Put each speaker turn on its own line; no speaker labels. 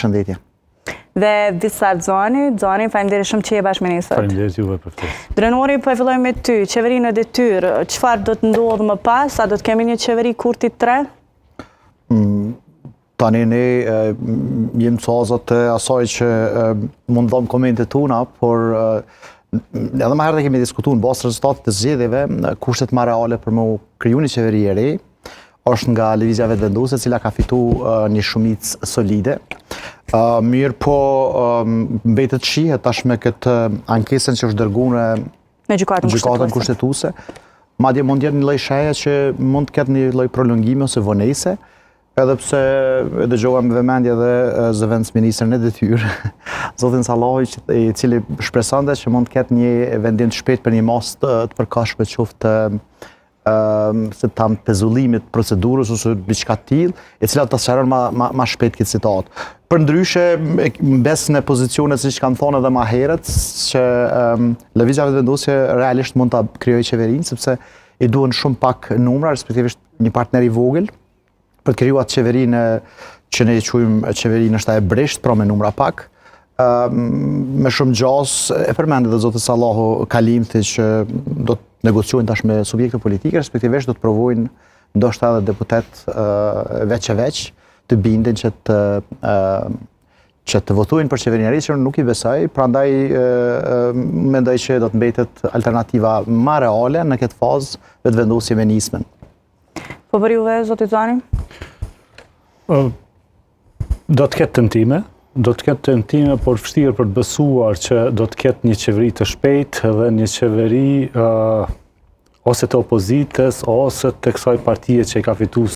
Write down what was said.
Përshëndetje.
Dhe Visar Xhani, faleminderit shumë që je bashkëministër.
Faleminderit juve për ftesë.
Drenori, po e fillojmë me ty. Qeverinë e detyrë, çfarë do të ndodhë më pas? A do të kemi një qeveri Kurtit 3?
Tani ne jemi cazat e asaj që mund dhëm komentet tona, por edhe më herët e kemi diskutuar në bazë rezultatit të zgjedhjeve, kushtet më reale për më kriju një qeveri e re është nga lëvizja vetëvenduese, e cila ka fituar një shumicë solide. Mirë po mbetet shihet tash me këtë ankesën që është dërguar
në gjykatën
kushtetuese. Madje mund jetë një lloj sheje që mund të ketë një lloj prolongimi ose vonese, edhe pse e dëgjova me vëmendje edhe zëvendësministrin e detyrë, zotin Sallahi, i cili shpresonte që mund të ketë një vendim të shpejtë për një masë të përkatshme qoftë se tam pezullimit procedurës ose diçka të tillë, e cila ta sqaron më shpejt këtë citat. Përndryshe, mbes në pozicione siç kanë thonë edhe më herët, që lëvizja vetëvenduese realisht mund ta krijojë qeverinë, sepse i duhen shumë pak numra, respektivisht një partner i vogël, për të krijuar qeverinë që ne e quajmë qeverinë është e brisht, pra me numra pak. Me shumë gjas, e përmendë dhe zotë Sallahu Kalimti që do të negociojnë tash me subjekte politike, respektivisht do të provojnë ndoshta edhe deputet veç e veç të bindin që të votojnë për qeverinëri, që nuk i besoj, prandaj mendoj që do të mbetet alternativa më reale në këtë fazë vetëvendosje me nismen.
Po për juve, zoti Xhani?
Do të ketë tentime, por vështirë për të besuar që do të ketë një qeveri të shpejtë dhe një qeveri ose të opozitës ose të kësaj partije që i ka fituar